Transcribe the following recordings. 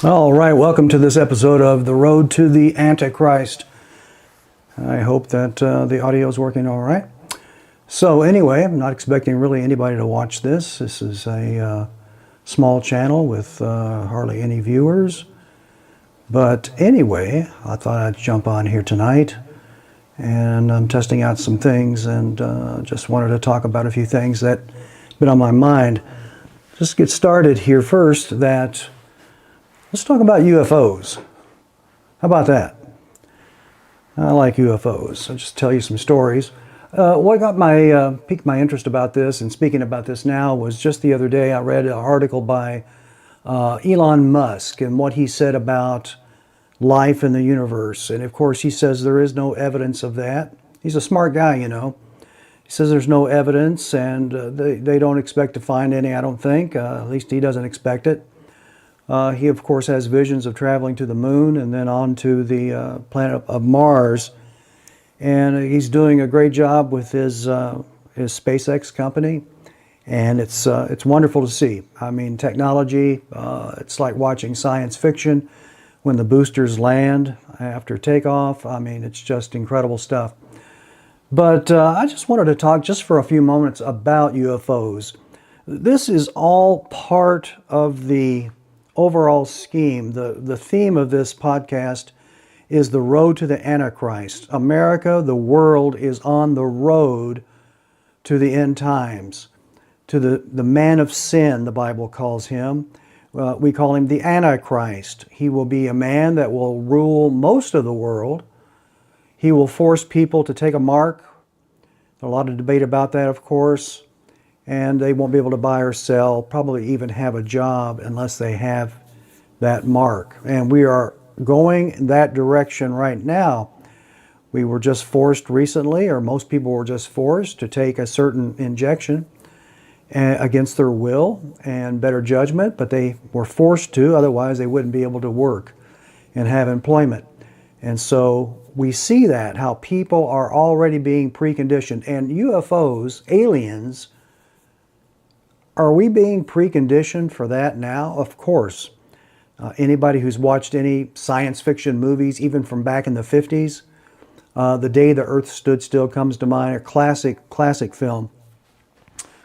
All right, welcome to this episode of The Road to the AntiChrist. I hope that the audio is working all right. So anyway, I'm not expecting really anybody to watch this. This is a small channel with hardly any viewers. But anyway, I thought I'd jump on here tonight. And I'm testing out some things and just wanted to talk about a few things that have been on my mind. Just to get started here first, let's talk about UFOs. How about that? I like UFOs. I'll just tell you some stories. What piqued my interest about this and speaking about this now was just the other day I read an article by Elon Musk and what he said about life in the universe. And of course he says there is no evidence of that. He's a smart guy, you know. He says there's no evidence and they don't expect to find any, I don't think. At least he doesn't expect it. He, of course, has visions of traveling to the moon and then on to the planet of Mars. And he's doing a great job with his SpaceX company. And it's wonderful to see. I mean, technology, it's like watching science fiction when the boosters land after takeoff. I mean, it's just incredible stuff. But I just wanted to talk just for a few moments about UFOs. This is all part of the overall scheme. The theme of this podcast is the road to the Antichrist. America, the world, is on the road to the end times, to the man of sin, the Bible calls him. We call him the Antichrist. He will be a man that will rule most of the world. He will force people to take a mark. There's a lot of debate about that, of course. And they won't be able to buy or sell, probably even have a job unless they have that mark. And we are going in that direction right now. We were just forced recently, or most people were just forced to take a certain injection against their will and better judgment, but they were forced to, otherwise they wouldn't be able to work and have employment. And so we see that, how people are already being preconditioned. And UFOs, aliens, are we being preconditioned for that now? Of course. Anybody who's watched any science fiction movies, even from back in the 50s, The Day the Earth Stood Still comes to mind, a classic film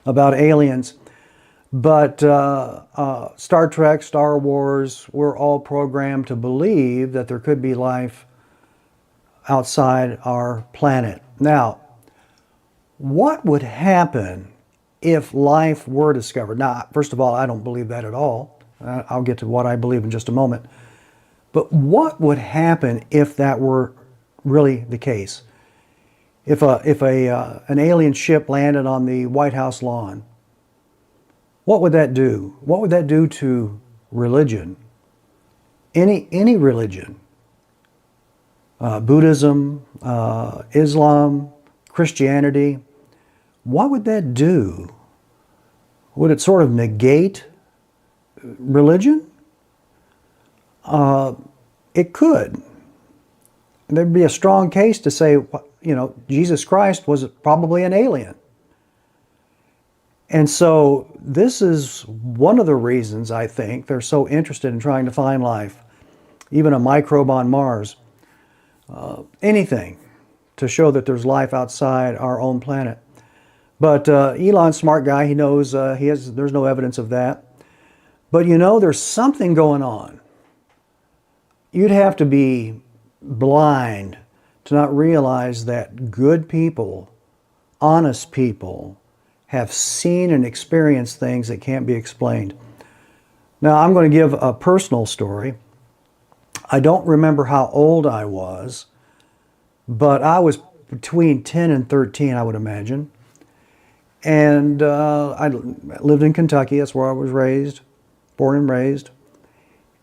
about aliens. But Star Trek, Star Wars, we're all programmed to believe that there could be life outside our planet. Now, what would happen if life were discovered? Now, first of all, I don't believe that at all. I'll get to what I believe in just a moment. But what would happen if that were really the case? If an alien ship landed on the White House lawn, what would that do? What would that do to religion? Any religion? Buddhism, Islam, Christianity. What would that do? Would it sort of negate religion? It could. There'd be a strong case to say, you know, Jesus Christ was probably an alien. And so this is one of the reasons I think they're so interested in trying to find life, even a microbe on Mars, anything to show that there's life outside our own planet. But Elon's a smart guy. He knows there's no evidence of that. But you know, there's something going on. You'd have to be blind to not realize that good people, honest people, have seen and experienced things that can't be explained. Now, I'm going to give a personal story. I don't remember how old I was, but I was between 10 and 13, I would imagine. And I lived in Kentucky. That's where I was raised, born and raised.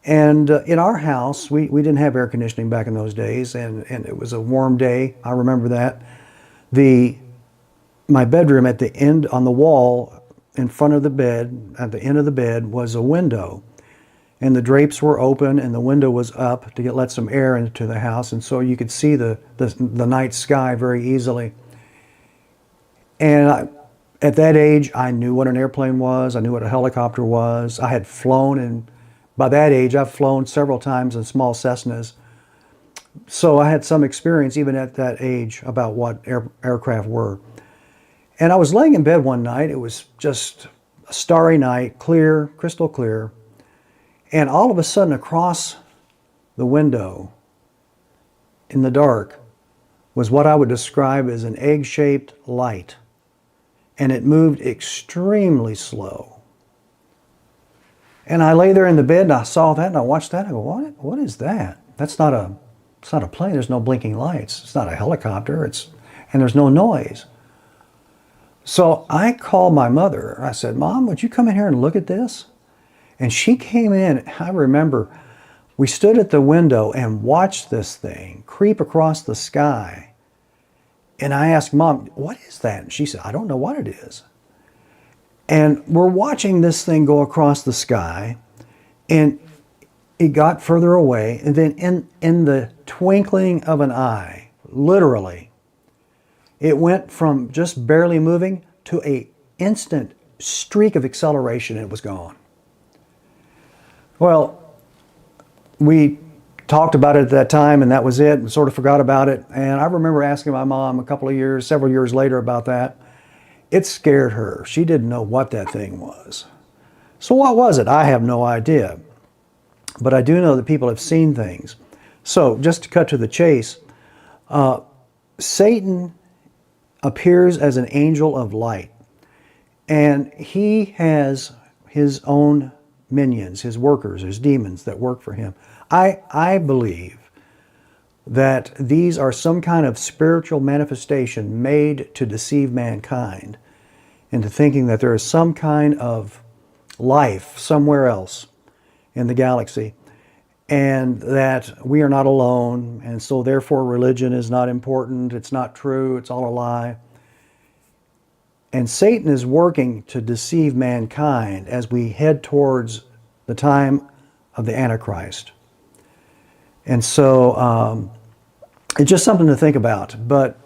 And in our house, we didn't have air conditioning back in those days, and it was a warm day. I remember that. My bedroom at the end, on the wall in front of the bed, at the end of the bed, was a window. And the drapes were open and the window was up to let some air into the house. And so you could see the night sky very easily. And at that age, I knew what an airplane was. I knew what a helicopter was. I had flown in by that age, I've flown several times in small Cessnas. So I had some experience even at that age about what aircraft were. And I was laying in bed one night. It was just a starry night, clear, crystal clear. And all of a sudden across the window in the dark was what I would describe as an egg-shaped light. And it moved extremely slow. And I lay there in the bed and I saw that and I watched that. I go, what is that? It's not a plane. There's no blinking lights. It's not a helicopter. And there's no noise. So I called my mother. I said, Mom, would you come in here and look at this? And she came in. I remember we stood at the window and watched this thing creep across the sky. And I asked Mom, what is that? And she said, I don't know what it is. And we're watching this thing go across the sky, and it got further away, and then in the twinkling of an eye, literally, it went from just barely moving to an instant streak of acceleration, and it was gone. Well, we talked about it at that time, and that was it, and sort of forgot about it. And I remember asking my mom several years later about that. It scared her. She didn't know what that thing was. So what was it? I have no idea. But I do know that people have seen things. So just to cut to the chase, Satan appears as an angel of light. And he has his own minions, his workers, his demons that work for him. I believe that these are some kind of spiritual manifestation made to deceive mankind into thinking that there is some kind of life somewhere else in the galaxy, and that we are not alone, and so therefore religion is not important, it's not true, it's all a lie. And Satan is working to deceive mankind as we head towards the time of the Antichrist. And so it's just something to think about. But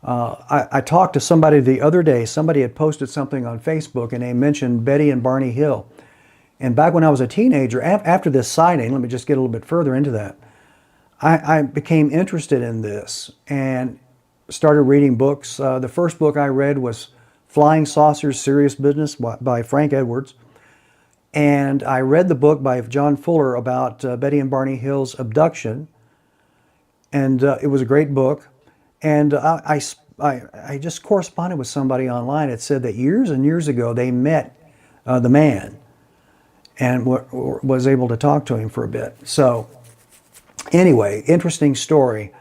I talked to somebody the other day. Somebody had posted something on Facebook, and they mentioned Betty and Barney Hill. And back when I was a teenager, after this sighting, let me just get a little bit further into that, I became interested in this and started reading books. The first book I read was Flying Saucers, Serious Business by Frank Edwards. And I read the book by John Fuller about Betty and Barney Hill's abduction. And it was a great book. And I just corresponded with somebody online. It said that years and years ago they met the man and was able to talk to him for a bit. So anyway, interesting story.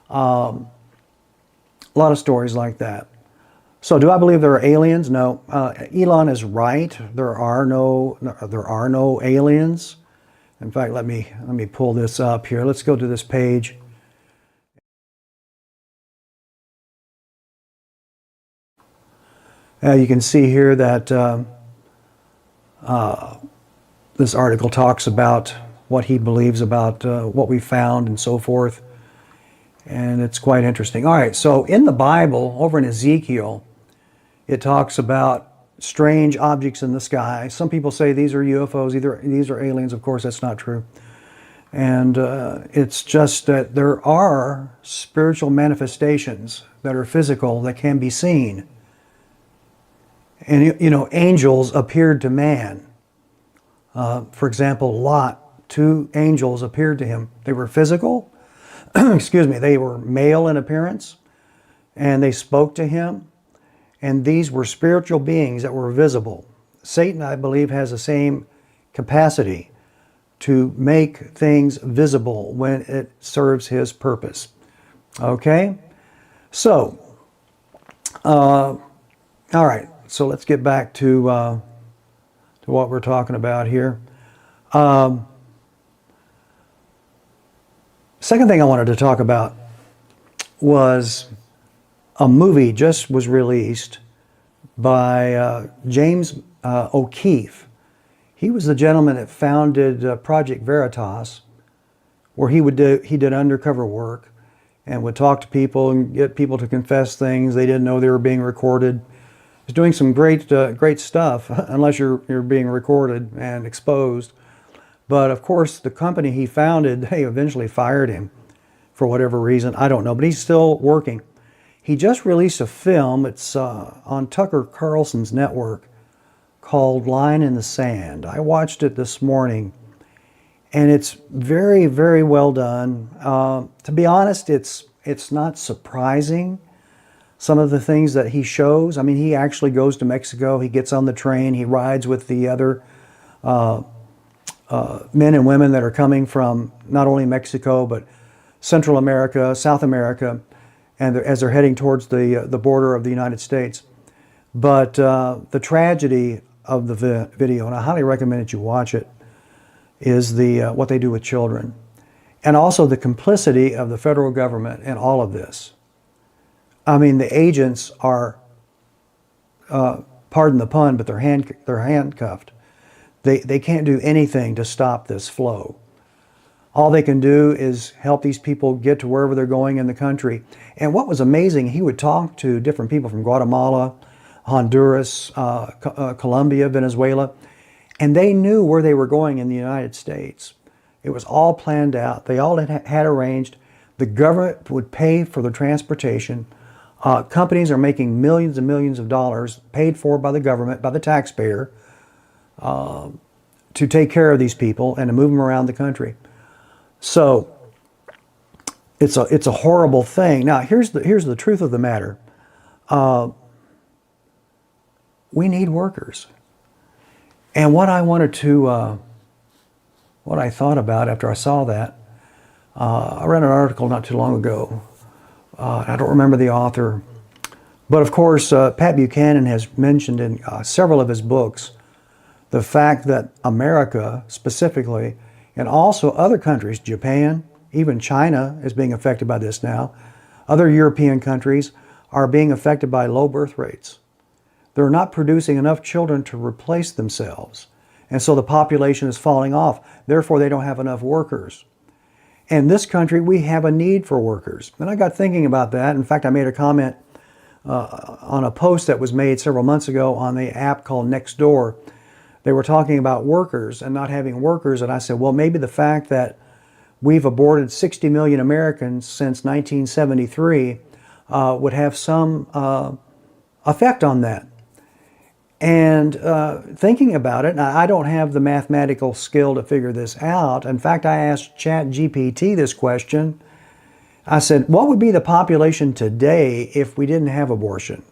A lot of stories like that. So do I believe there are aliens? No. Elon is right. There are no aliens. In fact, let me pull this up here. Let's go to this page. You can see here that this article talks about what he believes about what we found and so forth. And it's quite interesting. All right, so in the Bible, over in Ezekiel, it talks about strange objects in the sky. Some people say these are UFOs, these are aliens. Of course, that's not true. And it's just that there are spiritual manifestations that are physical that can be seen. And you know, angels appeared to man. For example, Lot, 2 angels appeared to him. They were physical, excuse me, they were male in appearance, and they spoke to him. And these were spiritual beings that were visible. Satan, I believe, has the same capacity to make things visible when it serves his purpose. Okay? So, all right. So let's get back to what we're talking about here. Second thing I wanted to talk about was a movie just was released by James O'Keefe. He was the gentleman that founded Project Veritas, where he did undercover work and would talk to people and get people to confess things they didn't know they were being recorded. He's doing some great stuff, unless you're being recorded and exposed. But of course, the company he founded, they eventually fired him for whatever reason. I don't know, but he's still working. He just released a film. It's on Tucker Carlson's network called Line in the Sand. I watched it this morning, and it's very, very well done. To be honest, it's not surprising, some of the things that he shows. I mean, he actually goes to Mexico. He gets on the train. He rides with the other men and women that are coming from not only Mexico, but Central America, South America, and as they're heading towards the border of the United States. But the tragedy of the video, and I highly recommend that you watch it, is what they do with children. And also the complicity of the federal government in all of this. I mean, the agents are, pardon the pun, but they're handcuffed. They can't do anything to stop this flow. All they can do is help these people get to wherever they're going in the country. And what was amazing, he would talk to different people from Guatemala, Honduras, Colombia, Venezuela, and they knew where they were going in the United States. It was all planned out. They all had arranged. The government would pay for the transportation. Companies are making millions and millions of dollars paid for by the government, by the taxpayer, to take care of these people and to move them around the country. So it's a horrible thing. Now here's the truth of the matter. We need workers. And what I wanted to, what I thought about after I saw that, I read an article not too long ago. I don't remember the author, but of course Pat Buchanan has mentioned in several of his books the fact that America specifically, and also other countries, Japan, even China is being affected by this now. Other European countries are being affected by low birth rates. They're not producing enough children to replace themselves. And so the population is falling off. Therefore, they don't have enough workers. In this country, we have a need for workers. And I got thinking about that. In fact, I made a comment on a post that was made several months ago on the app called Nextdoor. They were talking about workers and not having workers. And I said, well, maybe the fact that we've aborted 60 million Americans since 1973 would have some effect on that. And thinking about it, I don't have the mathematical skill to figure this out. In fact, I asked ChatGPT this question. I said, what would be the population today if we didn't have abortion?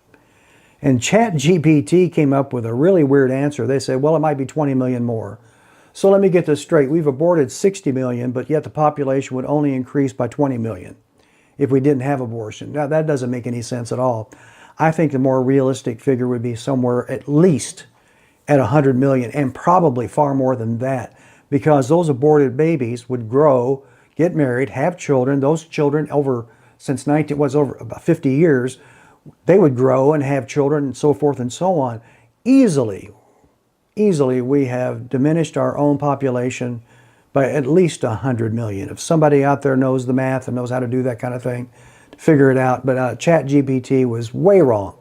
And ChatGPT came up with a really weird answer. They said, well, it might be 20 million more. So let me get this straight. We've aborted 60 million, but yet the population would only increase by 20 million if we didn't have abortion. Now, that doesn't make any sense at all. I think the more realistic figure would be somewhere at least at 100 million, and probably far more than that, because those aborted babies would grow, get married, have children. Those children over about 50 years, they would grow and have children and so forth and so on. Easily we have diminished our own population by at least 100 million. If somebody out there knows the math and knows how to do that kind of thing, figure it out. But ChatGPT was way wrong.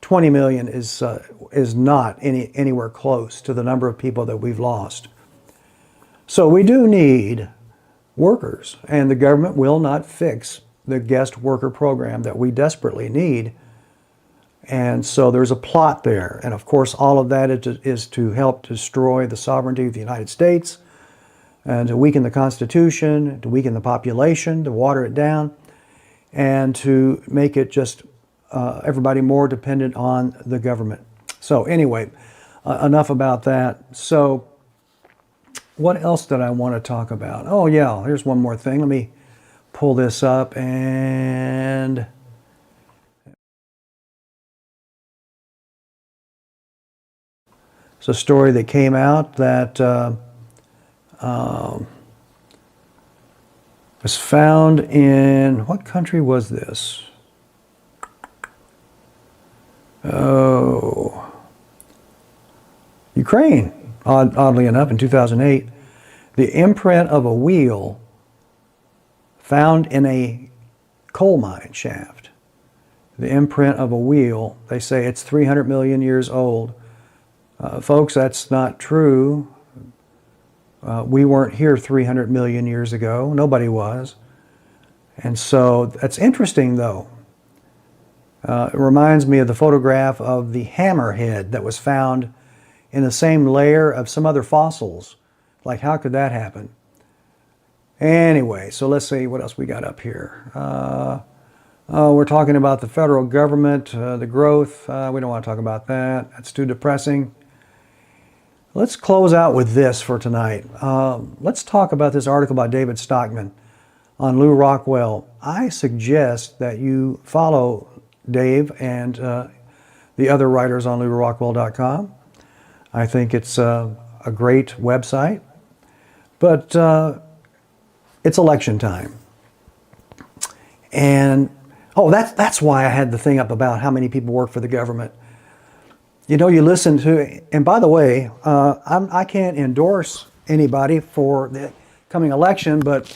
20 million is not anywhere close to the number of people that we've lost. So we do need workers, and the government will not fix the guest worker program that we desperately need. And so there's a plot there. And of course, all of that is to help destroy the sovereignty of the United States, and to weaken the Constitution, to weaken the population, to water it down, and to make it just everybody more dependent on the government. So anyway, enough about that. So what else did I want to talk about? Oh yeah, here's one more thing. Let me pull this up, and it's a story that came out that was found in, what country was this? Oh, Ukraine, oddly enough, in 2008. The imprint of a wheel found in a coal mine shaft. The imprint of a wheel, they say it's 300 million years old. Folks, that's not true. We weren't here 300 million years ago. Nobody was. And so that's interesting, though. It reminds me of the photograph of the hammerhead that was found in the same layer of some other fossils. Like, how could that happen? Anyway, so let's see what else we got up here. We're talking about the federal government, the growth. We don't want to talk about that. That's too depressing. Let's close out with this for tonight. Let's talk about this article by David Stockman on Lew Rockwell. I suggest that you follow Dave and the other writers on LewRockwell.com. I think it's a great website, but it's election time. And, that's why I had the thing up about how many people work for the government. You know, you listen to, and by the way, I can't endorse anybody for the coming election, but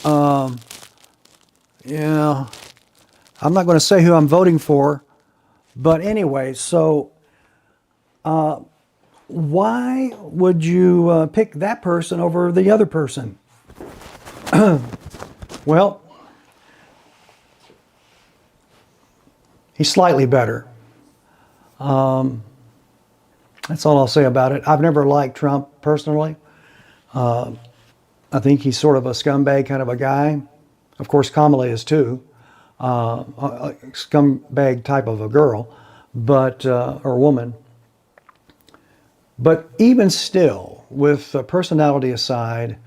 yeah, I'm not going to say who I'm voting for. But anyway, so why would you pick that person over the other person? Well, he's slightly better. That's all I'll say about it. I've never liked Trump personally. I think he's sort of a scumbag kind of a guy. Of course, Kamala is too. A scumbag type of a girl, but or woman. But even still, with personality aside,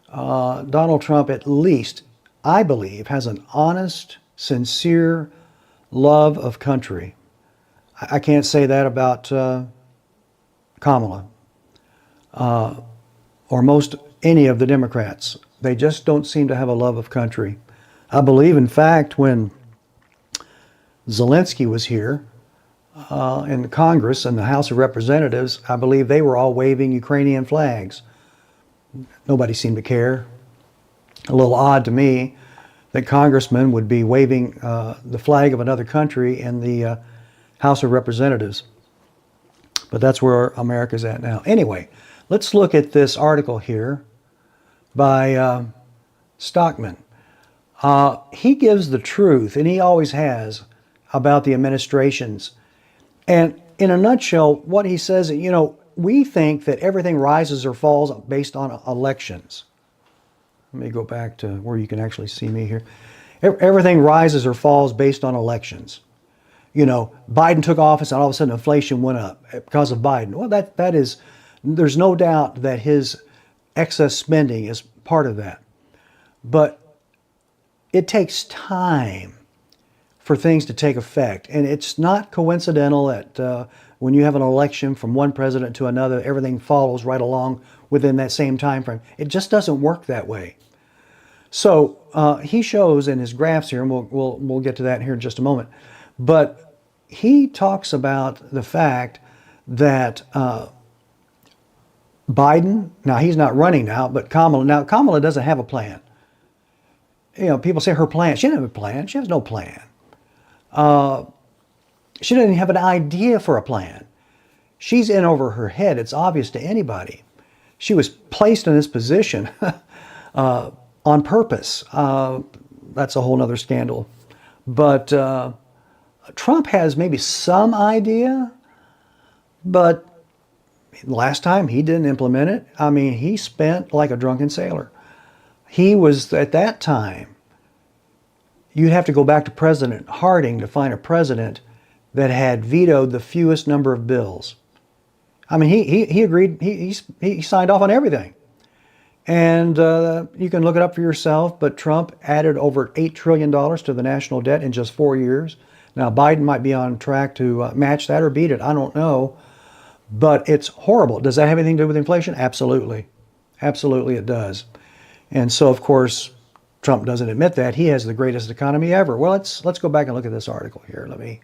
Donald Trump, at least, I believe, has an honest, sincere love of country. I can't say that about Kamala or most any of the Democrats. They just don't seem to have a love of country. I believe, in fact, when Zelensky was here in Congress and the House of Representatives, I believe they were all waving Ukrainian flags. Nobody seemed to care. A little odd to me that congressmen would be waving the flag of another country in the House of Representatives. But that's where America's at now. Anyway, let's look at this article here by Stockman. He gives the truth, and he always has, about the administrations. And in a nutshell, what he says, you know, we think that everything rises or falls based on elections. Let me go back to where you can actually see me here. Everything rises or falls based on elections. You know, Biden took office and all of a sudden inflation went up because of Biden. Well, that is, there's no doubt that his excess spending is part of that. But it takes time for things to take effect. And it's not coincidental that when you have an election from one president to another, everything follows right along within that same time frame. It just doesn't work that way. So he shows in his graphs here, and we'll get to that here in just a moment, but he talks about the fact that Biden, now he's not running now, but Kamala doesn't have a plan. You know, people say her plan. She doesn't have a plan. She has no plan. She doesn't have an idea for a plan. She's in over her head. It's obvious to anybody. She was placed in this position on purpose. That's a whole other scandal. But Trump has maybe some idea, but last time he didn't implement it. I mean, he spent like a drunken sailor. He was, at that time, you'd have to go back to President Harding to find a president that had vetoed the fewest number of bills. I mean, he agreed, he signed off on everything. And you can look it up for yourself, but Trump added over $8 trillion to the national debt in just 4 years. Now, Biden might be on track to match that or beat it. I don't know. But it's horrible. Does that have anything to do with inflation? Absolutely. Absolutely it does. And so, of course, Trump doesn't admit that. He has the greatest economy ever. Well, let's go back and look at this article here. Let me.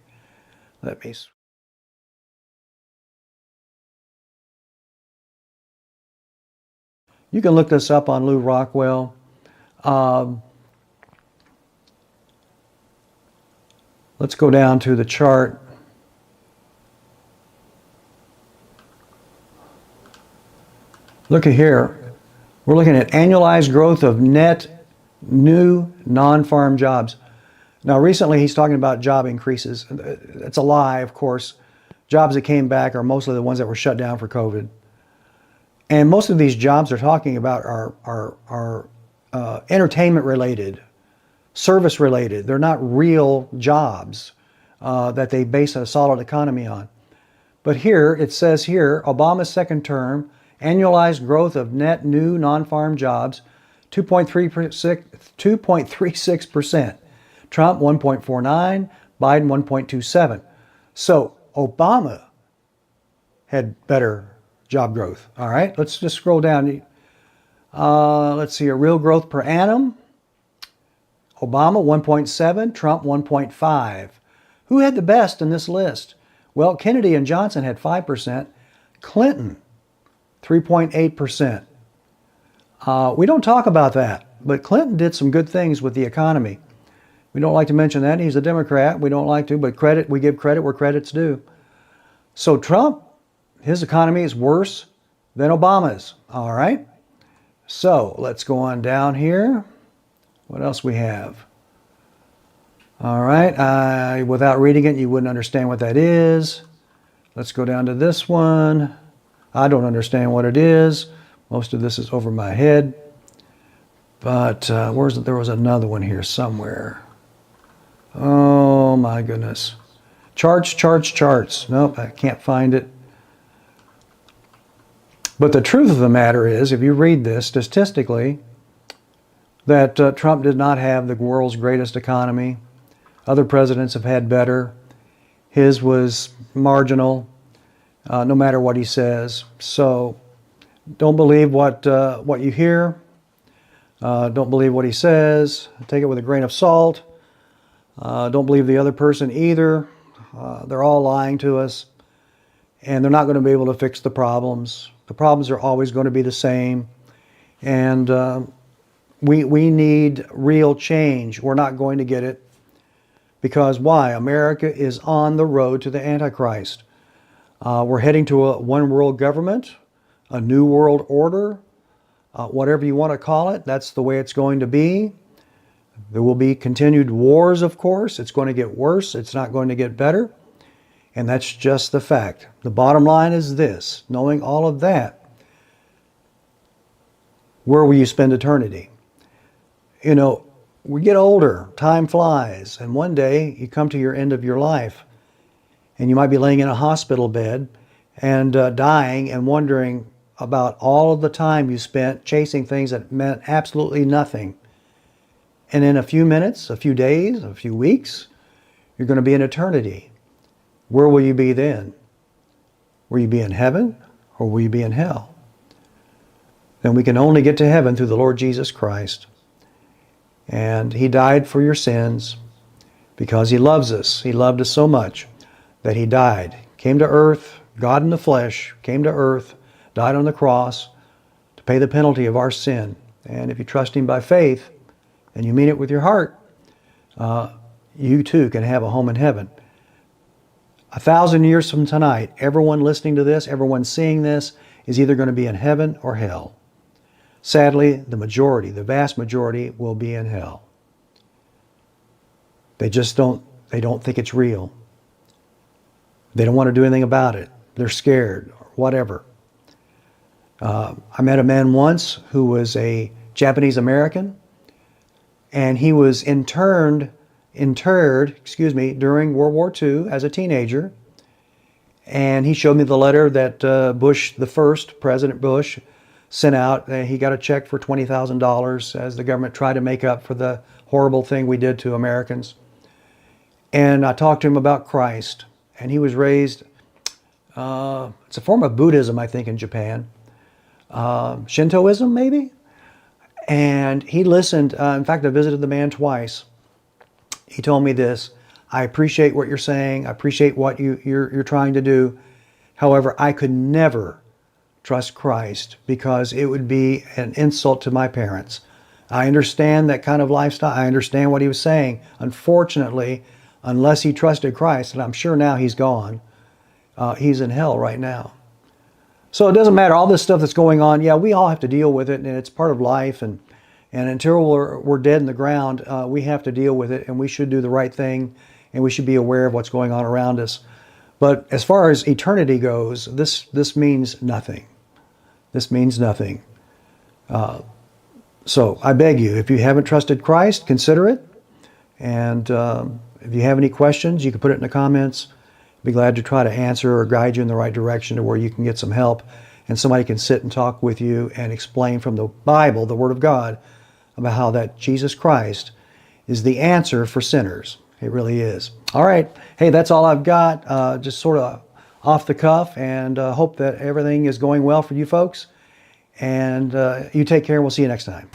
You can look this up on Lew Rockwell. Let's go down to the chart. Look at here. We're looking at annualized growth of net new non-farm jobs. Now, recently he's talking about job increases. It's a lie, of course. Jobs that came back are mostly the ones that were shut down for COVID. And most of these jobs they're talking about are entertainment related, service related. They're not real jobs that they base a solid economy on. But here, it says here, Obama's second term, annualized growth of net new non-farm jobs, 2.36%. Trump, 1.49, Biden, 1.27. So Obama had better job growth. All right, let's just scroll down. Let's see, a real growth per annum. Obama, 1.7, Trump, 1.5. Who had the best in this list? Well, Kennedy and Johnson had 5%. Clinton, 3.8%. We don't talk about that, but Clinton did some good things with the economy. We don't like to mention that. He's a Democrat. We don't like to, but we give credit where credit's due. So Trump, his economy is worse than Obama's. All right. So let's go on down here. What else we have? All right. Without reading it, you wouldn't understand what that is. Let's go down to this one. I don't understand what it is. Most of this is over my head. But there was another one here somewhere. Oh my goodness. Charts. Nope, I can't find it. But the truth of the matter is, if you read this statistically, that Trump did not have the world's greatest economy. Other presidents have had better. His was marginal, no matter what he says. So don't believe what you hear. Don't believe what he says. Take it with a grain of salt. Don't believe the other person either. They're all lying to us. And they're not going to be able to fix the problems. The problems are always going to be the same. And we need real change. We're not going to get it. Because why? America is on the road to the Antichrist. We're heading to a one world government, a new world order, whatever you want to call it. That's the way it's going to be. There will be continued wars, of course. It's going to get worse. It's not going to get better. And that's just the fact. The bottom line is this. Knowing all of that, where will you spend eternity? You know, we get older. Time flies. And one day you come to your end of your life. And you might be laying in a hospital bed and dying and wondering about all of the time you spent chasing things that meant absolutely nothing. And in a few minutes, a few days, a few weeks, you're going to be in eternity. Where will you be then? Will you be in heaven or will you be in hell? Then we can only get to heaven through the Lord Jesus Christ. And He died for your sins because He loves us. He loved us so much that He died. Came to earth, God in the flesh, came to earth, died on the cross to pay the penalty of our sin. And if you trust Him by faith and you mean it with your heart, you too can have a home in heaven. 1,000 years from tonight, everyone listening to this, everyone seeing this, is either going to be in heaven or hell. Sadly, the vast majority will be in hell. They don't think it's real. They don't want to do anything about it. They're scared or whatever. I met a man once who was a Japanese American, and he was interred, during World War II as a teenager. And he showed me the letter that President Bush, sent out. He got a check for $20,000 as the government tried to make up for the horrible thing we did to Americans. And I talked to him about Christ. And he was raised, it's a form of Buddhism, I think, in Japan. Shintoism, maybe? And he listened. In fact, I visited the man twice. He told me this: I appreciate what you're saying. I appreciate what you're trying to do. However, I could never trust Christ because it would be an insult to my parents. I understand that kind of lifestyle. I understand what he was saying. Unfortunately, unless he trusted Christ, and I'm sure now he's gone, he's in hell right now. So it doesn't matter, all this stuff that's going on, yeah, we all have to deal with it, and it's part of life, and until we're dead in the ground, we have to deal with it, and we should do the right thing, and we should be aware of what's going on around us. But as far as eternity goes, this means nothing. This means nothing. So I beg you, if you haven't trusted Christ, consider it. And if you have any questions, you can put it in the comments. Be glad to try to answer or guide you in the right direction to where you can get some help and somebody can sit and talk with you and explain from the Bible, the Word of God, about how that Jesus Christ is the answer for sinners. It really is. All right. Hey, that's all I've got. Just sort of off the cuff, and hope that everything is going well for you folks. And you take care. We'll see you next time.